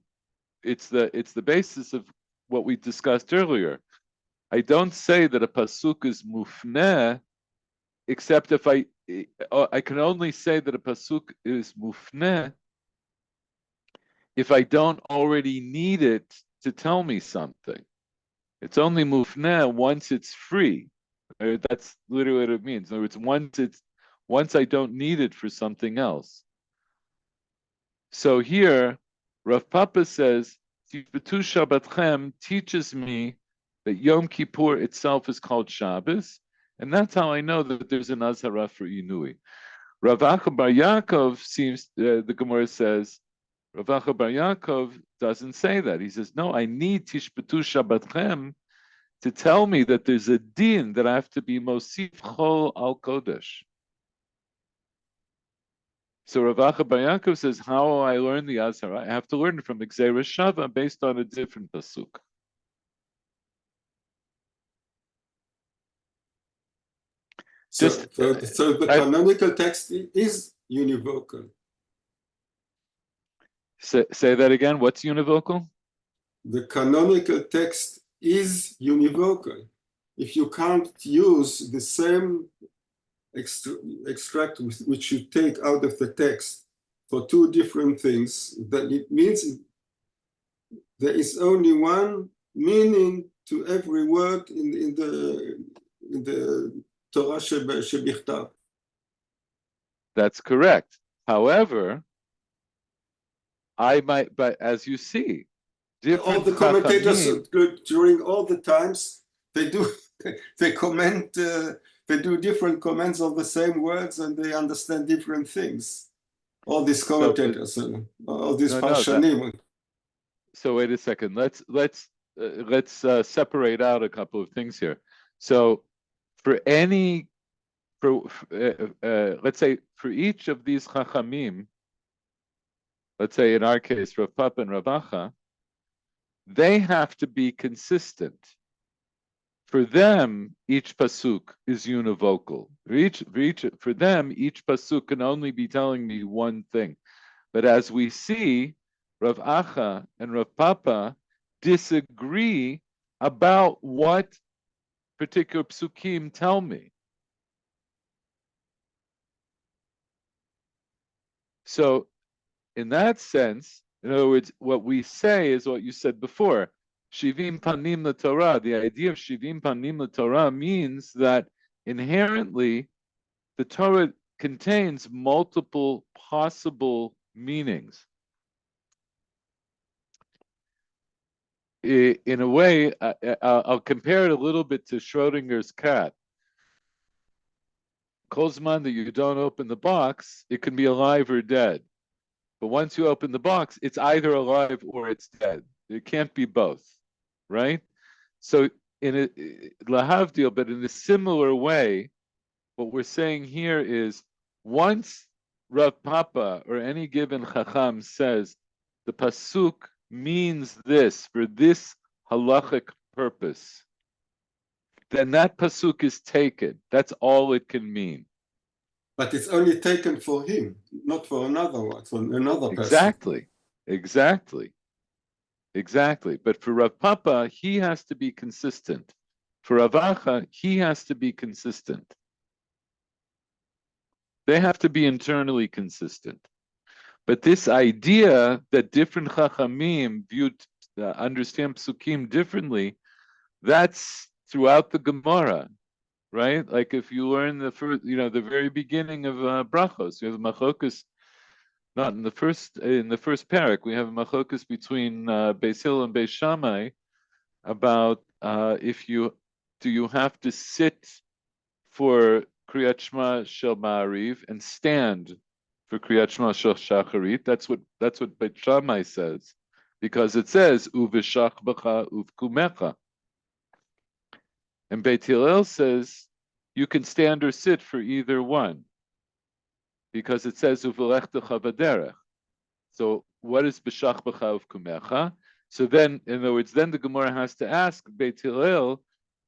it's the basis of what we discussed earlier. I don't say that a pasuk is mufneh, except if I can only say that a pasuk is mufneh if I don't already need it to tell me something. It's only mufneh once it's free. That's literally what it means. In other words, once I don't need it for something else. So here, Rav Papa says, Tishbetu Shabbatchem teaches me that Yom Kippur itself is called Shabbos, and that's how I know that there's an Azhara for Inui. Rav Acha bar Yaakov the Gemara says, Rav Acha bar Yaakov doesn't say that. He says, no, I need Tishbetu Shabbatchem to tell me that there's a din that I have to be Mosif Chol al Kodesh. So Rav Acha Bar Yaakov says, how will I learn the Azhar? I have to learn it from Gzeira Shava based on a different pasuk. So, Just so the canonical text is univocal. say that again. What's univocal? The canonical text is univocal. If you can't use the same extract which you take out of the text for two different things, then it means there is only one meaning to every word in the Torah shebichtav. That's correct. However, but as you see, All different the commentators chachamim, during all the times they comment they do different comments on the same words and they understand different things. All these commentators, all these parshanim. So wait a second. Let's separate out a couple of things here. So let's say for each of these chachamim, let's say in our case Rav Papa and Rav Acha, they have to be consistent. For them, each pasuk is univocal. For them, each pasuk can only be telling me one thing. But as we see, Rav Acha and Rav Papa disagree about what particular psukim tell me. So, in that sense, in other words, what we say is what you said before. Shivim panim Torah. The idea of shivim panim Torah means that inherently the Torah contains multiple possible meanings. In a way, I'll compare it a little bit to Schrodinger's cat. Kozman that you don't open the box, it can be alive or dead. But once you open the box, it's either alive or it's dead. It can't be both, right? So in a lahavdil, but in a similar way, what we're saying here is once Rav Papa or any given chacham says the pasuk means this for this halachic purpose, then that pasuk is taken. That's all it can mean. But it's only taken for him, not for another one, for another person. Exactly. But for Rav Papa, he has to be consistent. For Rav Acha, he has to be consistent. They have to be internally consistent. But this idea that different chachamim understand psukim differently, that's throughout the Gemara, right? Like if you learn the very beginning of brachos, you have machlokus. Not in the first parak, we have a machlokus between Beis Hillel and Beis Shammai about do you have to sit for Kriyat Shema Shel Ma'ariv and stand for Kriyat Shema Shel Shacharit. That's what Beis Shammai says, because it says Uveshach B'cha Uvkumecha, and Beit Hillel says you can stand or sit for either one, because it says Uvelechtecha V'derech. So what is B'shach B'cha Uvkumecha? So then, in other words, then the Gemara has to ask Beit Hillel,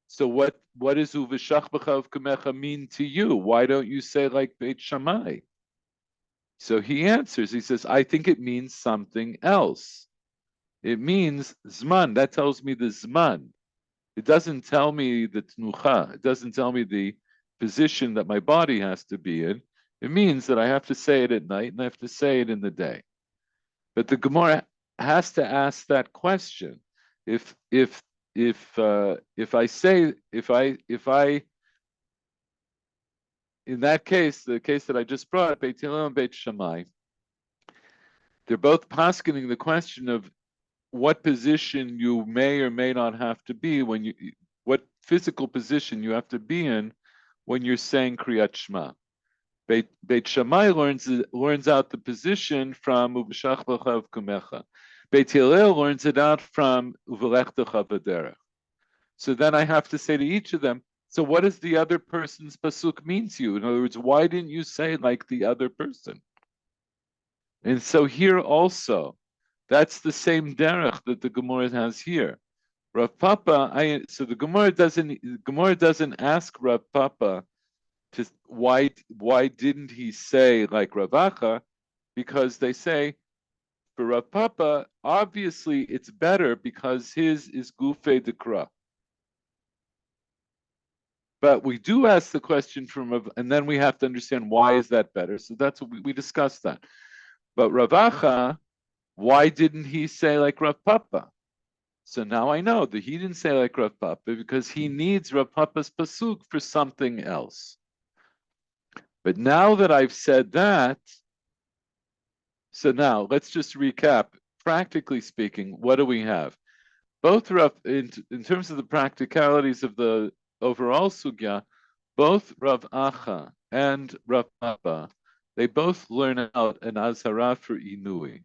so what does Uveshach B'cha Uvkumecha mean to you? Why don't you say like Beit Shammai? So he answers, he says, I think it means something else. It means Zman. That tells me the Zman. It doesn't tell me the Tnucha. It doesn't tell me the position that my body has to be in. It means that I have to say it at night and I have to say it in the day. But the Gemara has to ask that question. If I in that case, the case that I just brought, Beit Hillel and Beit Shammai, they're both poskening the question of what position you may or may not have to be what physical position you have to be in when you're saying Kriyat Shema. Beit Shammai learns out the position from Uveshach B'cha Uvkumecha. Beit Hillel learns it out from Uvelechtecha V'derech. So then I have to say to each of them, so what does the other person's pasuk mean to you? In other words, why didn't you say like the other person? And so here also, that's the same derech that the Gemara has here. Rav Papa, so the Gemara doesn't ask Rav Papa to why didn't he say like Rav Acha? Because they say for Rav Papa, obviously it's better because his is Gufei Dekra. But we do ask the question from Rav, and then we have to understand why is that better. So that's what we discussed that. But Rav Acha, why didn't he say like Rav Papa? So now I know that he didn't say like Rav Papa because he needs Rav Papa's pasuk for something else. But now that I've said that, so now let's just recap. Practically speaking, what do we have? Both Rav, in terms of the practicalities of the overall sugya, both Rav Acha and Rav Papa, they both learn out an azhara for inui.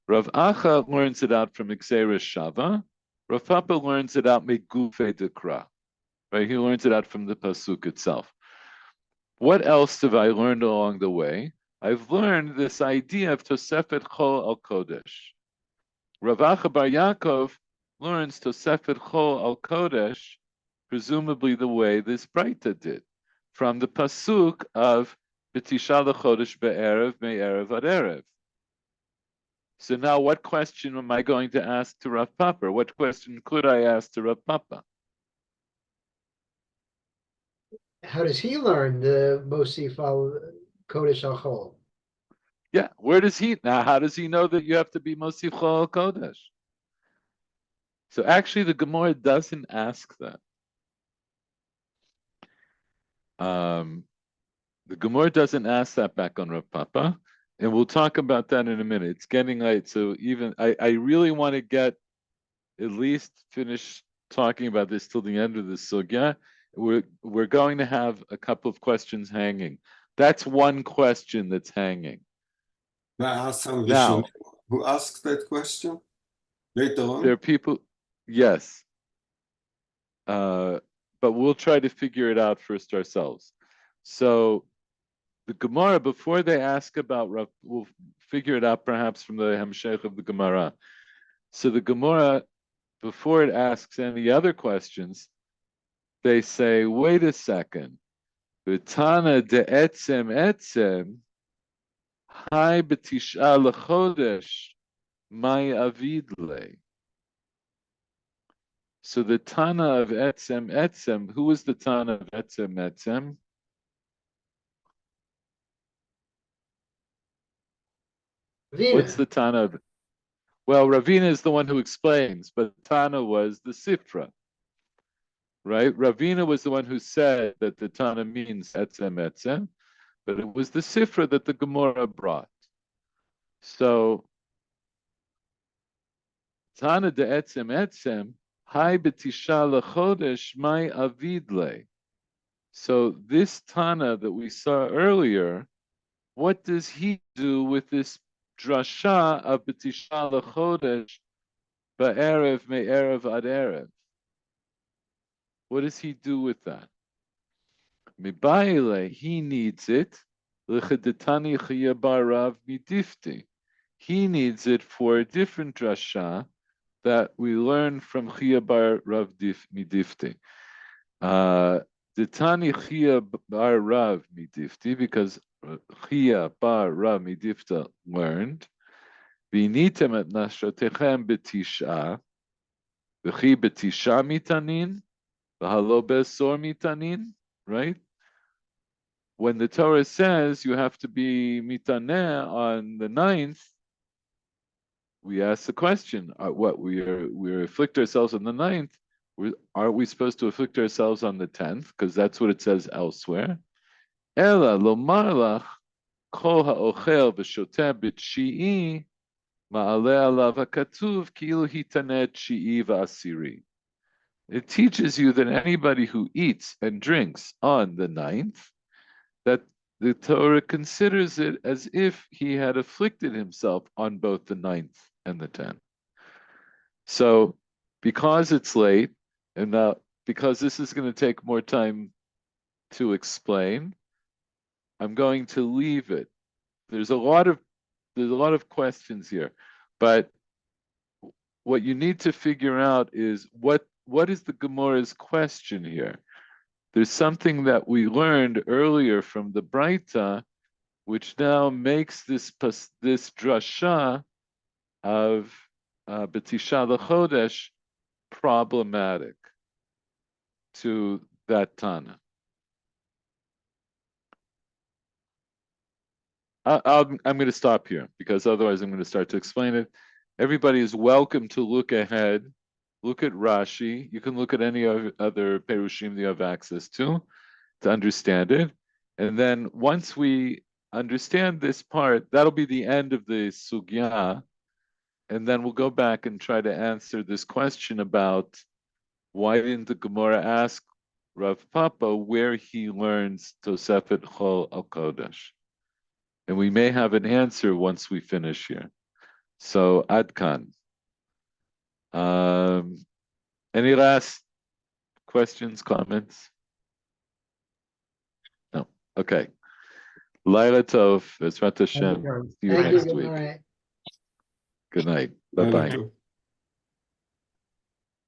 Rav Acha learns it out from Xeris Shava. Rav Papa learns it out Megufe Dekra. Right? He learns it out from the pasuk itself. What else have I learned along the way? I've learned this idea of Tosefet Chol al Kodesh. Rav Acha Bar Yaakov learns Tosefet Chol al Kodesh, presumably the way this Breita did, from the pasuk of B'tisha Chodesh be'erev me'erev ad erev. So now what question am I going to ask to Rav Papa? What question could I ask to Rav Papa? How does he learn the Mosif al Kodesh al Chol? Yeah, where does he now? How does he know that you have to be Mosif Chol Kodesh? So actually, the Gemara doesn't ask that. The Gemara doesn't ask that back on Rav Papa, and we'll talk about that in a minute. It's getting late, so even I really want to get at least finish talking about this till the end of the sugya. We're going to have a couple of questions hanging. That's one question that's hanging. May I ask some Now, who asked that question later on? there are people, yes, but we'll try to figure it out first ourselves. So the Gemara, before they ask about Rav, we'll figure it out perhaps from the Hemshech of the Gemara. So the Gemara, before it asks any other questions, they say, wait a second. V'tana de etzem, hai b'tish'a l'chodesh, mai avidle. So the Tana of etzem, who was the Tana of etzem? What's the Tana of? Well, Ravina is the one who explains, but Tana was the Sifra, right? Ravina was the one who said that the Tana means etzem, but it was the Sifra that the Gemara brought. So, Tana de etzem, hai b'tisha l'chodesh mai avidle. So this Tana that we saw earlier, what does he do with this drasha of b'tisha l'chodesh ba'erev me'erev ad erev? What does he do with that? Mibaile, he needs it. L'chedetani chaya bar Rav midifti. He needs it for a different drasha that we learn from chaya bar Rav midifti. Detani chaya bar Rav midifti, because chaya bar Rav midifta learned. V'initem et nashrotechem b'tisha, v'chi b'tisha mitanin, v'halo besor mitanin, right? When the Torah says you have to be mitaneh on the 9th, we ask the question: what we afflict ourselves on the 9th? Are we supposed to afflict ourselves on the 10th? Because that's what it says elsewhere. Ela lomar lach kol ha'ochel v'shoteh b'tshi'i ma'aleh alav hakatuv ki'ilu hitaneh tshi'i v'asiri. It teaches you that anybody who eats and drinks on the 9th, that the Torah considers it as if he had afflicted himself on both the 9th and the 10th. So, because it's late, and because this is going to take more time to explain, I'm going to leave it. There's a lot of there's a lot of questions here, but what you need to figure out is what is the Gemara's question here? There's something that we learned earlier from the Braita, which now makes this drasha of B'tisha L'Chodesh problematic to that Tana. I'm going to stop here because otherwise I'm going to start to explain it. Everybody is welcome to look ahead, look at Rashi. You can look at any other Perushim you have access to understand it. And then once we understand this part, that'll be the end of the sugya. And then we'll go back and try to answer this question about why didn't the Gemara ask Rav Papa where he learns Tosefet Chol Al Kodesh? And we may have an answer once we finish here. So Adkan. Any last questions, comments? No. Okay. Laila Tov, Bezrat Hashem. See you Thank you. next Good week. night. Good night. Bye-bye.